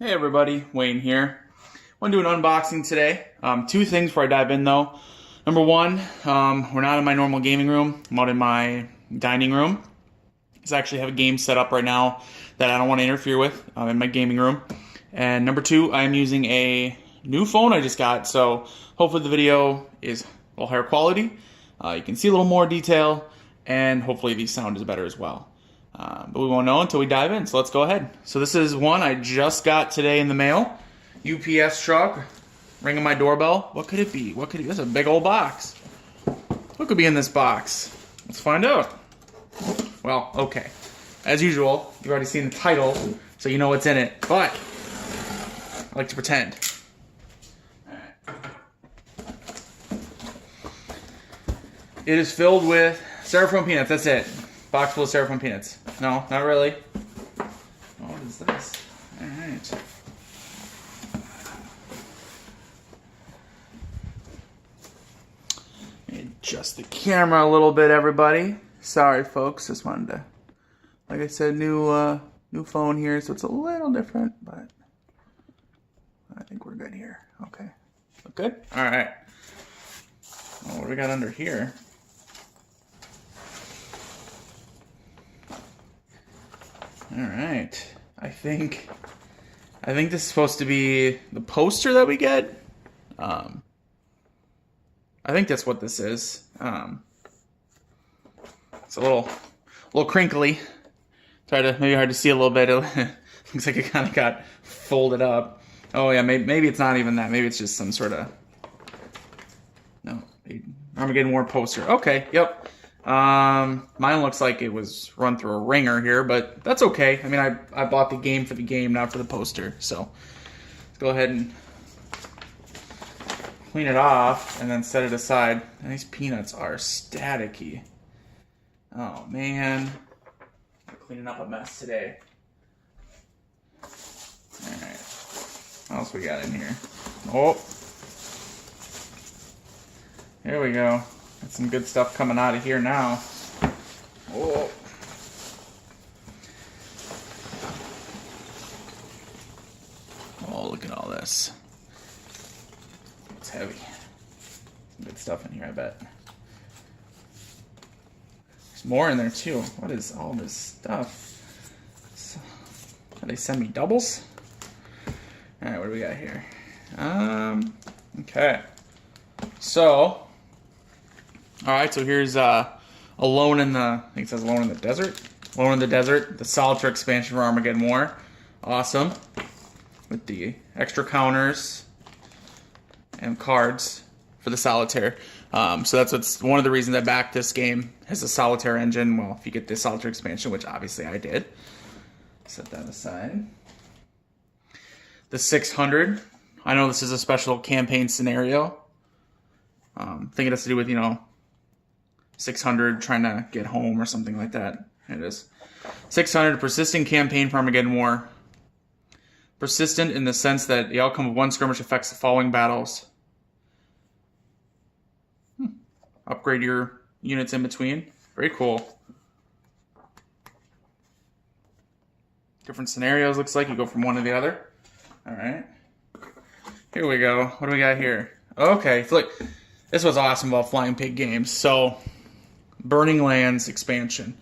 Hey everybody, Wayne here. I want to do an unboxing today. Two things before I dive in though. Number one, we're not in my normal gaming room. I'm out in my dining room. I actually have a game set up right now that I don't want to interfere with in my gaming room. And number two, I'm using a new phone I just got, so hopefully the video is a little higher quality. You can see a little more detail, and hopefully the sound is better as well. But we won't know until we dive in, so let's go ahead. So this is one I just got today in the mail. UPS truck, ringing my doorbell. What could it be? This is a big old box. What could be in this box? Let's find out. Well, okay. As usual, you've already seen the title, so you know what's in it. But I like to pretend. It is filled with styrofoam peanuts, that's it. Box full of styrofoam peanuts. No, not really. Oh, what is this? Alright. Adjust the camera a little bit, everybody. Sorry, folks. Just wanted to, like I said, new phone here, so it's a little different, but I think we're good here. Okay. Look good? Alright. Well, what do we got under here? Alright, I think this is supposed to be the poster that we get. I think that's what this is. It's a little crinkly. Maybe hard to see a little bit. It looks like it kind of got folded up. Oh yeah, maybe it's not even that. Maybe it's just some sort of Armageddon War poster. Okay, yep. Mine looks like it was run through a ringer here, but that's okay. I mean, I bought the game for the game, not for the poster. So let's go ahead and clean it off and then set it aside. And these peanuts are staticky. Oh man, I'm cleaning up a mess today. All right, what else we got in here? Oh, here we go. Got some good stuff coming out of here now. Oh. Oh, look at all this. It's heavy. Some good stuff in here, I bet. There's more in there, too. What is all this stuff? How they send me doubles? Alright, what do we got here? Okay. So... Alright, so here's Alone in the... I think it says Alone in the Desert? Alone in the Desert, the solitaire expansion for Armageddon War. Awesome. With the extra counters and cards for the solitaire. So that's one of the reasons I backed this game, has a solitaire engine. Well, if you get the solitaire expansion, which obviously I did. Set that aside. The 600. I know this is a special campaign scenario. I think it has to do with, 600 trying to get home or something like that. It is. 600, persistent campaign for Armageddon War. Persistent in the sense that the outcome of one skirmish affects the following battles. Upgrade your units in between. Very cool. Different scenarios, looks like. You go from one to the other. Alright. Here we go. What do we got here? Okay, look. This was awesome about Flying Pig Games. So... Burning Lands expansion.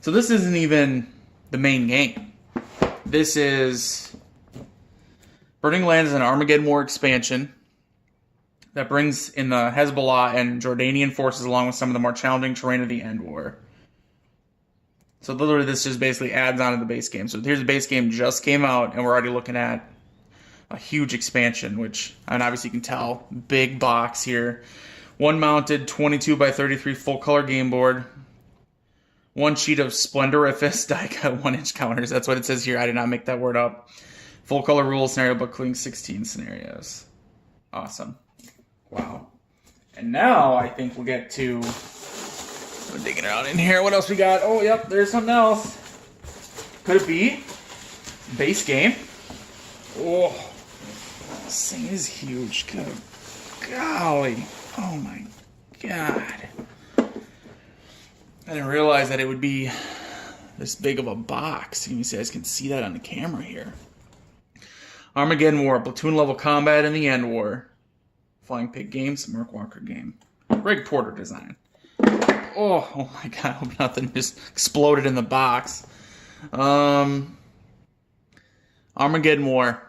So this isn't even the main game. This is Burning Lands is an Armageddon War expansion that brings in the Hezbollah and Jordanian forces along with some of the more challenging terrain of the End War. So literally this just basically adds on to the base game. So here's the base game just came out and we're already looking at a huge expansion, which obviously you can tell, big box here. One mounted 22 by 33 full color game board. One sheet of Splendorific die-cut 1-inch counters. That's what it says here. I did not make that word up. Full color rules scenario book, including 16 scenarios. Awesome. Wow. And now I think we'll get to... We're digging around in here. What else we got? Oh, yep, there's something else. Could it be? Base game. Oh, this thing is huge. Good golly. Oh my god. I didn't realize that it would be this big of a box. You guys can see that on the camera here. Armageddon War, Platoon level combat in the end war. Flying Pig Games, Mark Walker game. Greg Porter design. Oh my god, I hope nothing just exploded in the box. Armageddon War.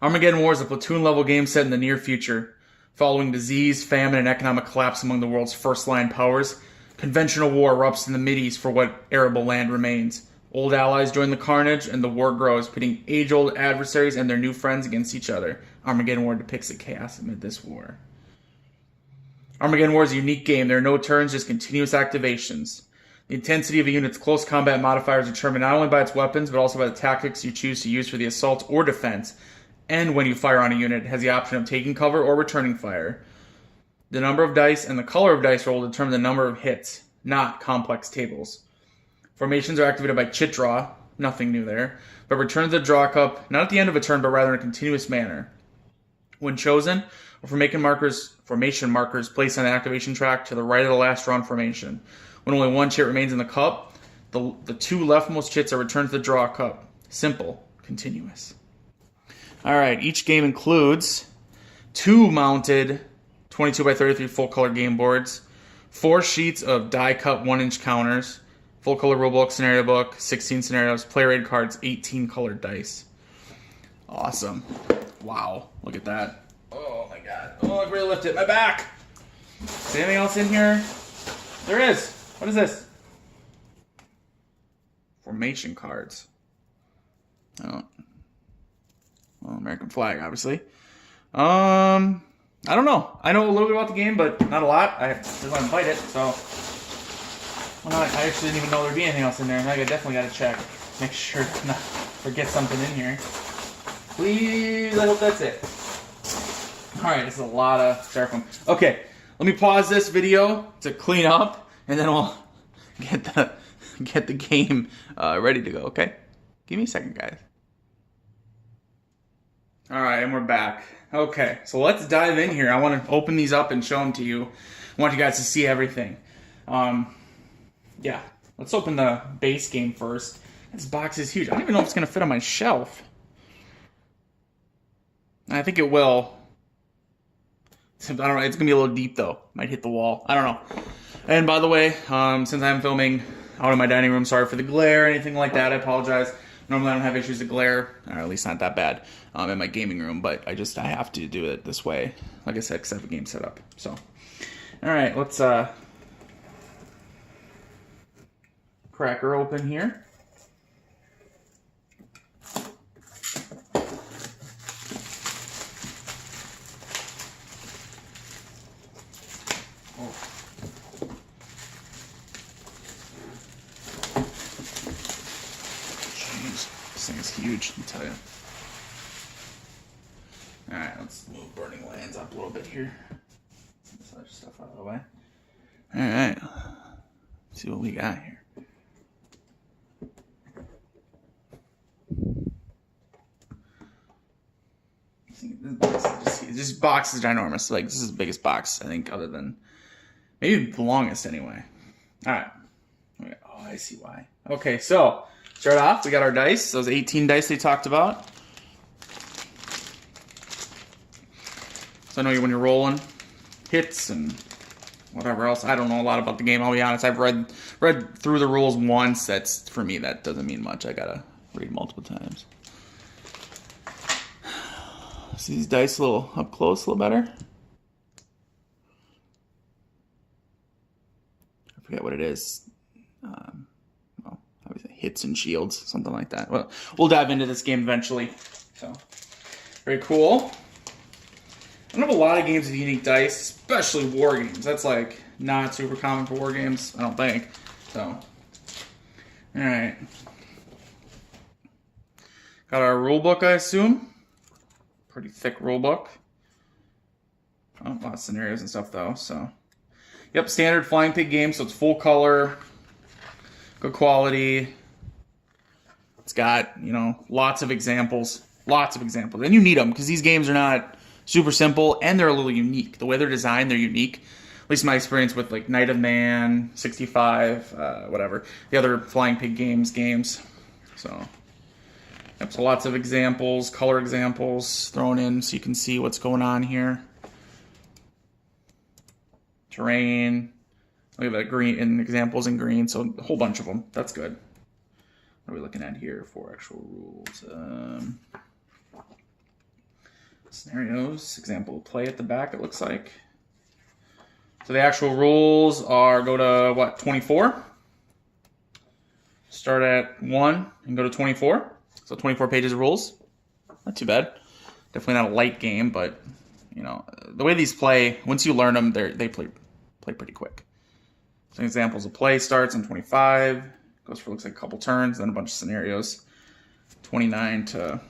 Armageddon War is a Platoon level game set in the near future. Following disease, famine, and economic collapse among the world's first-line powers, conventional war erupts in the Mideast for what arable land remains. Old allies join the carnage, and the war grows, pitting age-old adversaries and their new friends against each other. Armageddon War depicts the chaos amid this war. Armageddon War is a unique game. There are no turns, just continuous activations. The intensity of a unit's close combat modifier is determined not only by its weapons, but also by the tactics you choose to use for the assault or defense. And when you fire on a unit, it has the option of taking cover or returning fire. The number of dice and the color of dice roll determine the number of hits, not complex tables. Formations are activated by chit draw, nothing new there, but return to the draw cup, not at the end of a turn, but rather in a continuous manner. When chosen, formation markers placed on the activation track to the right of the last drawn formation. When only one chit remains in the cup, the two leftmost chits are returned to the draw cup. Simple, continuous. Alright, each game includes 2 mounted 22 by 33 full color game boards, 4 sheets of die cut 1-inch counters, full color rulebook, scenario book, 16 scenarios, player aid cards, 18 colored dice. Awesome. Wow, look at that. Oh my god. Oh, I really lifted my back. Is there anything else in here? There is. What is this? Formation cards. Oh. Well, American flag, obviously. I don't know. I know a little bit about the game, but not a lot. I just want to fight it, so. Well, I actually didn't even know there'd be anything else in there. I definitely got to check. Make sure to not forget something in here. Please, I hope that's it. Alright, this is a lot of styrofoam. Okay, let me pause this video to clean up, and then we'll get the game ready to go, okay? Give me a second, guys. Alright, and we're back. Okay, so let's dive in here. I want to open these up and show them to you. I want you guys to see everything. Yeah, let's open the base game first. This box is huge. I don't even know if it's going to fit on my shelf. I think it will. I don't know, it's going to be a little deep though. Might hit the wall. I don't know. And by the way, since I'm filming out in my dining room, sorry for the glare or anything like that. I apologize. Normally I don't have issues with glare, or at least not that bad, in my gaming room, but I have to do it this way. Like I said, because I have a game set up. So, alright, let's crack her open here. This thing is huge, I tell you. Alright, let's move Burning Lands up a little bit here. Get this other stuff out of the way. Alright. See what we got here. This box is ginormous. Like, this is the biggest box, I think, other than maybe the longest anyway. Alright. Oh, I see why. Okay, so start off, we got our dice, those 18 dice they talked about. So I know when you're rolling hits and whatever else. I don't know a lot about the game, I'll be honest. I've read through the rules once. That's, for me, that doesn't mean much. I gotta read multiple times. See these dice a little up close, a little better? I forget what it is. Well, obviously hits and shields, something like that. Well, we'll dive into this game eventually. So, very cool. I don't have a lot of games with unique dice, especially war games. That's like not super common for war games, I don't think. So, alright. Got our rule book, I assume. Pretty thick rule book. Oh, a lot of scenarios and stuff though, so. Yep, standard Flying Pig game, so it's full color, good quality. It's got, you know, lots of examples. Lots of examples. And you need them, because these games are not super simple, and they're a little unique. The way they're designed, they're unique. At least my experience with, like, Knight of Man, 65, whatever. The other Flying Pig games. So, Yep, so lots of examples, color examples thrown in so you can see what's going on here. Terrain. Look at that green, and examples in green, so a whole bunch of them. That's good. What are we looking at here for actual rules? Scenarios, example of play at the back, it looks like. So the actual rules are, go to, what, 24? Start at 1 and go to 24. So 24 pages of rules. Not too bad. Definitely not a light game, but, you know, the way these play, once you learn them, they play pretty quick. So examples of play starts on 25. Goes for, looks like a couple turns, then a bunch of scenarios. 29 to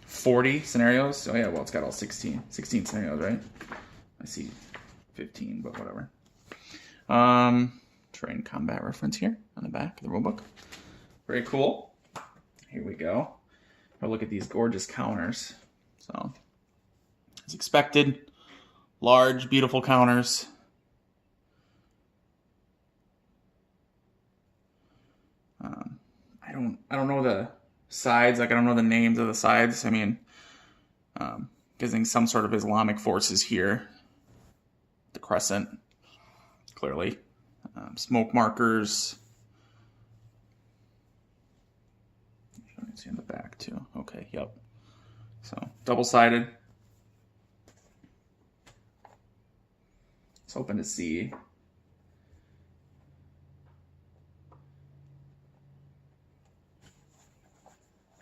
40 scenarios. Oh yeah, well, it's got all 16 scenarios, right? I see 15, but whatever. Terrain combat reference here on the back of the rulebook. Very cool. Here we go. I'll look at these gorgeous counters. So, as expected, large, beautiful counters. I don't know the sides. Like, I don't know the names of the sides. I mean, getting some sort of Islamic forces here. The crescent, clearly. Smoke markers. See in the back too. Okay, yep. So double-sided. It's open to see.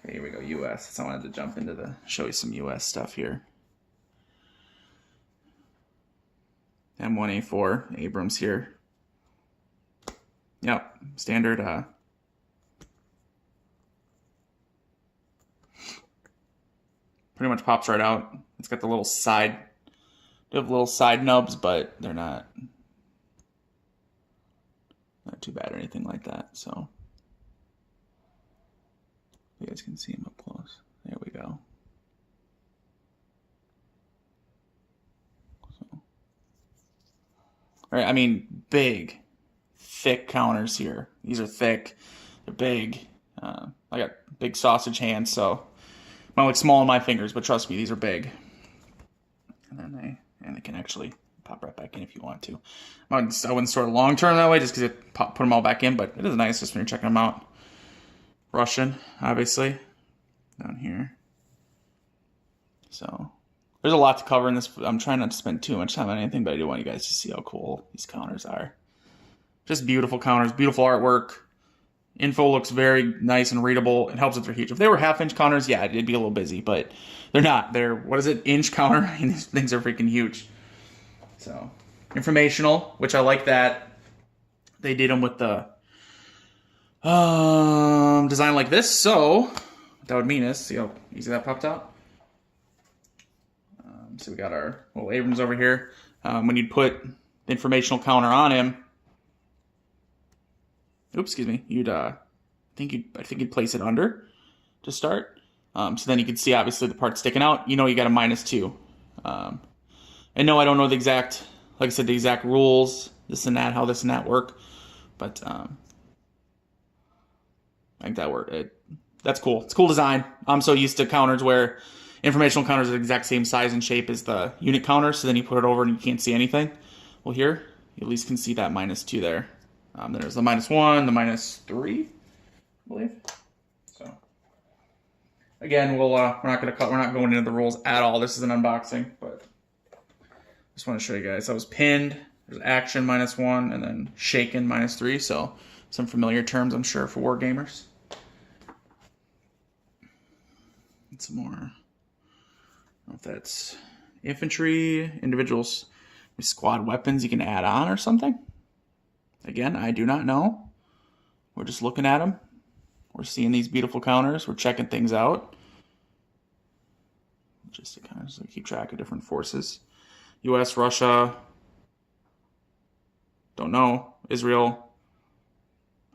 Okay, here we go. U.S. So I wanted to jump into show you some U.S. stuff here. M1A4 Abrams here. Yep, standard. Pretty much pops right out. It's got the little side. They have little side nubs, but they're not too bad or anything like that. So you guys can see them up close. There we go. So, all right, I mean, big, thick counters here. These are thick. They're big. I got big sausage hands, so might look small in my fingers, but trust me, these are big. And then they can actually pop right back in if you want to. I wouldn't store it long term that way, just because it put them all back in, but it is nice just when you're checking them out. Russian, obviously, down here. So there's a lot to cover in this. I'm trying not to spend too much time on anything, but I do want you guys to see how cool these counters are. Just beautiful counters, beautiful artwork. Info looks very nice and readable. It helps if they're huge. If they were half-inch counters, yeah, it'd be a little busy, but they're not. They're, what is it, inch counter? I mean, these things are freaking huge. So, informational, which I like that. They did them with the design like this, so what that would mean is, see how easy that popped out? So we got our little Abrams over here. When you'd put the informational counter on him, oops, excuse me, I think you'd place it under to start. So then you can see obviously the part sticking out. You know you got a -2. And no, I don't know the exact, like I said, the exact rules, this and that, how this and that work, but I think that worked. That's cool. It's a cool design. I'm so used to counters where informational counters are the exact same size and shape as the unit counter, so then you put it over and you can't see anything. Well, here you at least can see that -2 there. There's the -1, the -3, I believe. So again, we're not going into the rules at all. This is an unboxing, but just want to show you guys. That was pinned. There's action -1, and then shaken -3. So some familiar terms, I'm sure, for war gamers. And some more. I don't know if that's infantry, individuals with squad weapons you can add on or something. Again, I do not know. We're just looking at them. We're seeing these beautiful counters. We're checking things out. Just to kind of keep track of different forces. U.S., Russia. Don't know. Israel.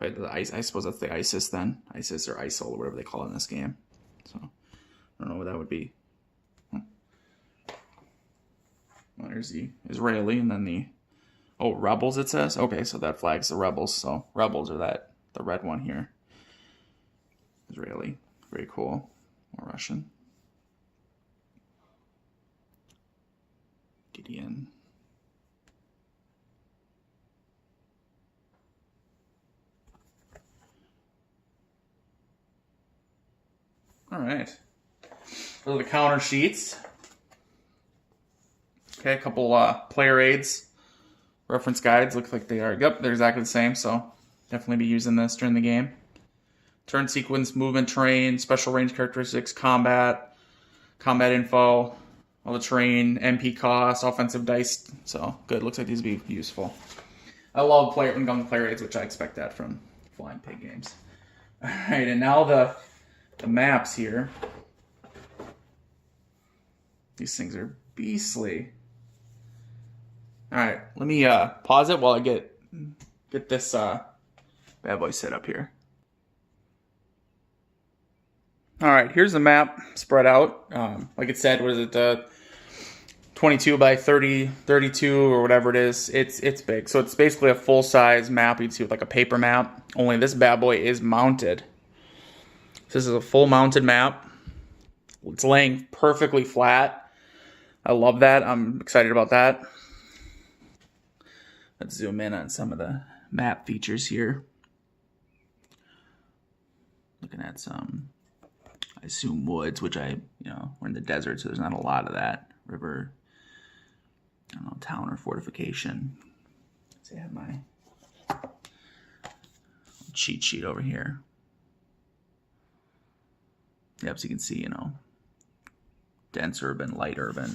I suppose that's the ISIS then. ISIS or ISIL or whatever they call it in this game. So, I don't know what that would be. Well, there's the Israeli and then the... Oh, rebels, it says? Okay, so that flag's the rebels. So rebels are the red one here. Israeli. Very cool. More Russian. Gideon. All right. Those are the counter sheets. Okay, a couple player aids. Reference guides. Look like they are. Yep, they're exactly the same, so definitely be using this during the game. Turn sequence, movement, terrain, special range characteristics, combat info, all the terrain, MP costs, offensive dice. So good. Looks like these would be useful. I love player aids, which I expect that from Flying Pig games. All right, and now the maps here. These things are beastly. All right, let me pause it while I get this bad boy set up here. All right, here's the map spread out. Like it said, what is it? 22 by 30, 32 or whatever it is. It's big. So it's basically a full-size map you'd see with like a paper map. Only this bad boy is mounted. This is a full mounted map. It's laying perfectly flat. I love that. I'm excited about that. Let's zoom in on some of the map features here. Looking at some, I assume woods, which we're in the desert, so there's not a lot of that. River, I don't know, town or fortification. Let's see, I have my cheat sheet over here. Yep, so you can see, dense urban, light urban.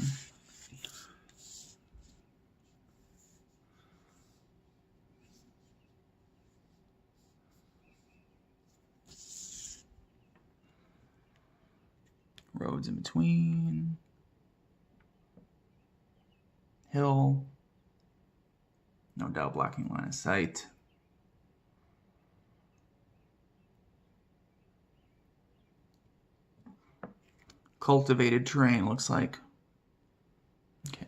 Roads in between. Hill. No doubt blocking line of sight. Cultivated terrain, looks like. Okay.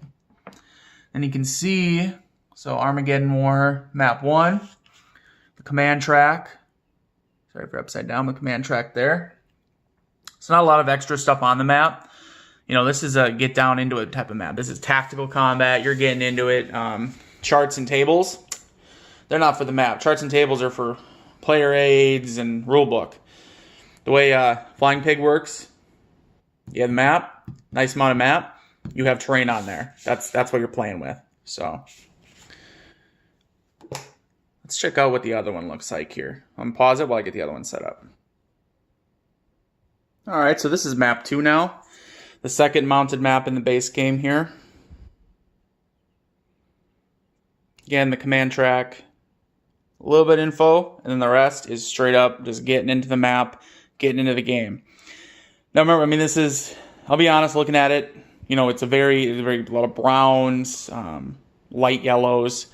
And you can see, so Armageddon War, map 1, the command track. Sorry for upside down, the command track there. It's not a lot of extra stuff on the map. This is a get down into it type of map. This is tactical combat. You're getting into it. Charts and tables, they're not for the map. Charts and tables are for player aids and rulebook. The way Flying Pig works, you have the map, nice amount of map. You have terrain on there. That's what you're playing with. So let's check out what the other one looks like here. I'm gonna pause it while I get the other one set up. All right, so this is map 2 now. The second mounted map in the base game here. Again, the command track, a little bit of info, and then the rest is straight up just getting into the map, getting into the game. Now remember, this is, I'll be honest, looking at it, it's a lot of browns, light yellows.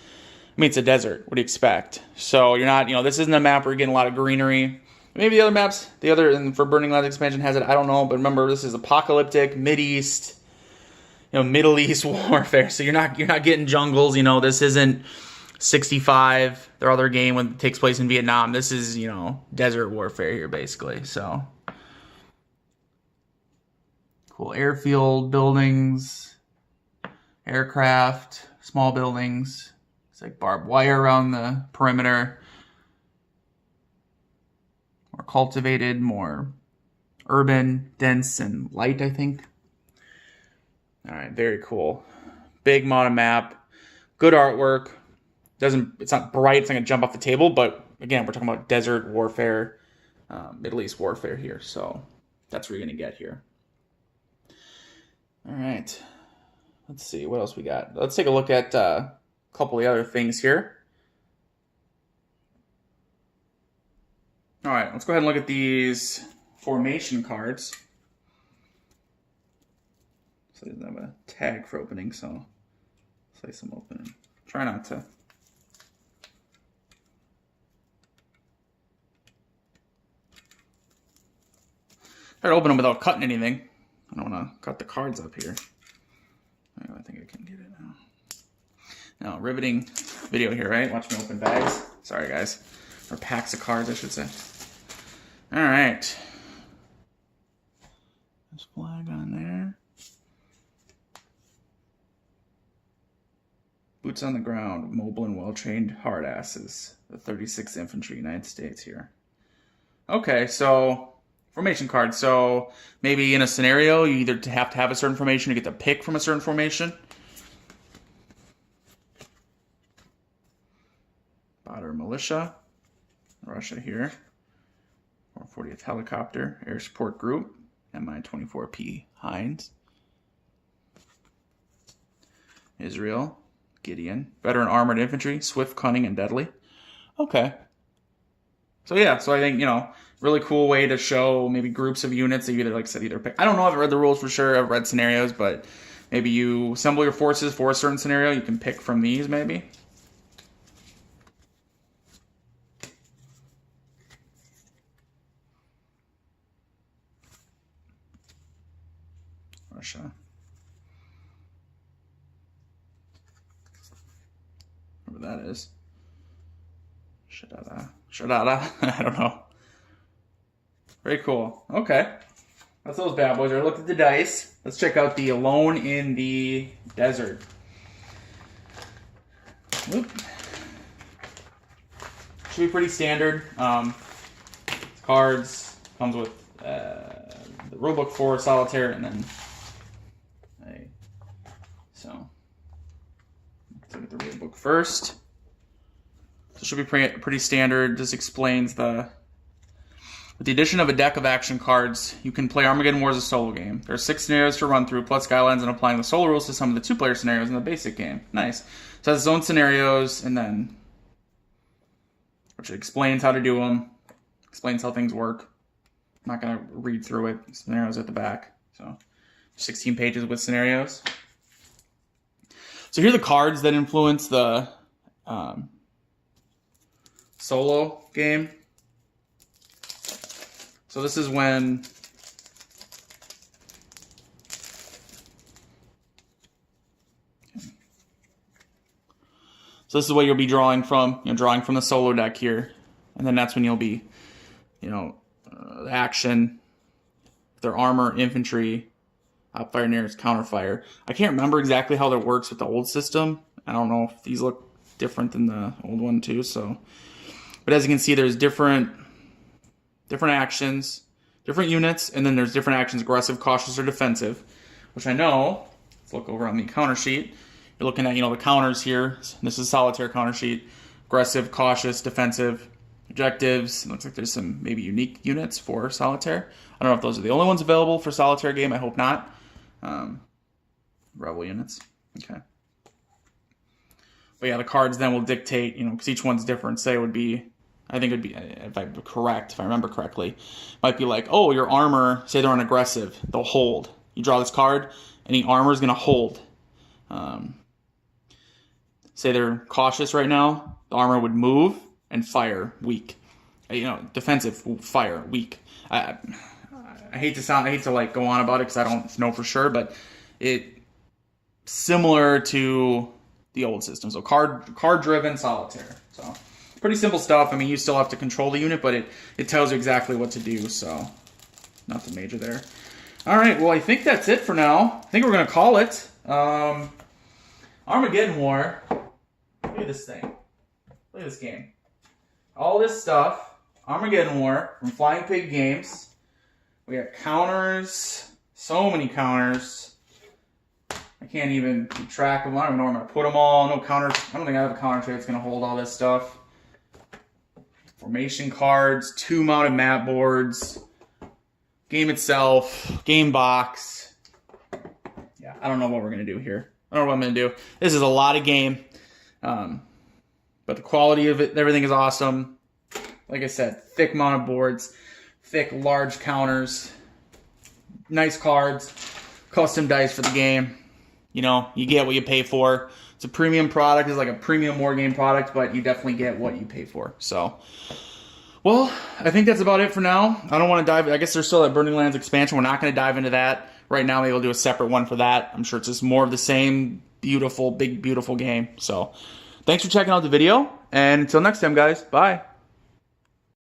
It's a desert. What do you expect? So you're not, this isn't a map where you're getting a lot of greenery. Maybe the other maps, and for Burning Lands expansion has it, I don't know, but remember this is apocalyptic, Middle East warfare. So you're not getting jungles, this isn't 65, their other game when it takes place in Vietnam. This is, desert warfare here basically. So cool airfield buildings, aircraft, small buildings. It's like barbed wire around the perimeter. More cultivated, more urban, dense, and light, I think. All right, very cool. Big amount of map. Good artwork. It's not bright, it's not going to jump off the table, but again, we're talking about desert warfare, Middle East warfare here, so that's what you're going to get here. All right. Let's see, what else we got? Let's take a look at a couple of the other things here. All right, let's go ahead and look at these formation cards. So they doesn't have a tag for opening, so slice them open. Try not to. Try to open them without cutting anything. I don't want to cut the cards up here. I think I can get it now. Now, riveting video here, right? Watch me open bags. Sorry, guys. Or packs of cards, I should say. All right. This flag on there. Boots on the ground, mobile and well-trained hard asses. The 36th Infantry, United States here. Okay, so formation card. So maybe in a scenario, you either have to have a certain formation, you get to pick from a certain formation. Badr Militia, Russia here. 440th Helicopter, Air Support Group, Mi-24P Heinz. Israel, Gideon. Veteran Armored Infantry, Swift, Cunning, and Deadly. Okay. So yeah, so I think, really cool way to show maybe groups of units that you either, like I said, either pick. I don't know, I haven't read the rules for sure, I've read scenarios, but maybe you assemble your forces for a certain scenario, you can pick from these maybe. Russia. Whatever that is. Shadada. I don't know. Very cool. Okay. That's those bad boys. I looked at the dice. Let's check out the Alone in the Desert. Oop. Should be pretty standard. Cards. Comes with the rulebook for Solitaire, and then so let's look at the rulebook first. So it should be pretty standard. This explains with the addition of a deck of action cards, you can play Armageddon War as a solo game. There are 6 scenarios to run through, plus guidelines and applying the solo rules to some of the 2-player scenarios in the basic game. Nice. So it has its own scenarios, and then which explains how to do them, explains how things work. I'm not going to read through it. Scenarios at the back. So 16 pages with scenarios. So here are the cards that influence the solo game. So this is when so this is what you'll be drawing from, drawing from the solo deck here. And then that's when you'll be, the action, their armor, infantry, fire nearest, counterfire. I can't remember exactly how that works with the old system. I don't know if these look different than the old one too. So, but as you can see, there's different actions, different units, and then there's different actions: aggressive, cautious, or defensive. Which I know. Let's look over on the counter sheet. You're looking at the counters here. This is Solitaire counter sheet: aggressive, cautious, defensive. Objectives. It looks like there's some maybe unique units for Solitaire. I don't know if those are the only ones available for Solitaire game. I hope not. Rebel units. Okay. But yeah, the cards then will dictate, because each one's different. Say it would be, I think it would be, if I remember correctly, might be like, oh, your armor, say they're on aggressive, they'll hold. You draw this card, any armor is going to hold. Say they're cautious right now, the armor would move and fire, weak. Defensive, fire, weak. I hate to like go on about it because I don't know for sure, but it similar to the old system. So card driven Solitaire. So pretty simple stuff. I mean, you still have to control the unit, but it tells you exactly what to do. So nothing major there. All right. Well, I think that's it for now. I think we're gonna call it Armageddon War. Look at this thing. Look at this game. All this stuff. Armageddon War from Flying Pig Games. We got counters. So many counters. I can't even keep track of them. I don't even know where I'm going to put them all. No counters. I don't think I have a counter tray that's going to hold all this stuff. Formation cards. 2 mounted mat boards. Game itself. Game box. Yeah, I don't know what we're going to do here. I don't know what I'm going to do. This is a lot of game. But the quality of it, everything is awesome. Like I said, thick mounted boards. Thick, large counters. Nice cards. Custom dice for the game. You get what you pay for. It's a premium product. It's like a premium wargame product, but you definitely get what you pay for. So, well, I think that's about it for now. I don't want to dive. I guess there's still that Burning Lands expansion. We're not going to dive into that right now. Maybe we'll do a separate one for that. I'm sure it's just more of the same beautiful, big, beautiful game. So, thanks for checking out the video. And until next time, guys. Bye.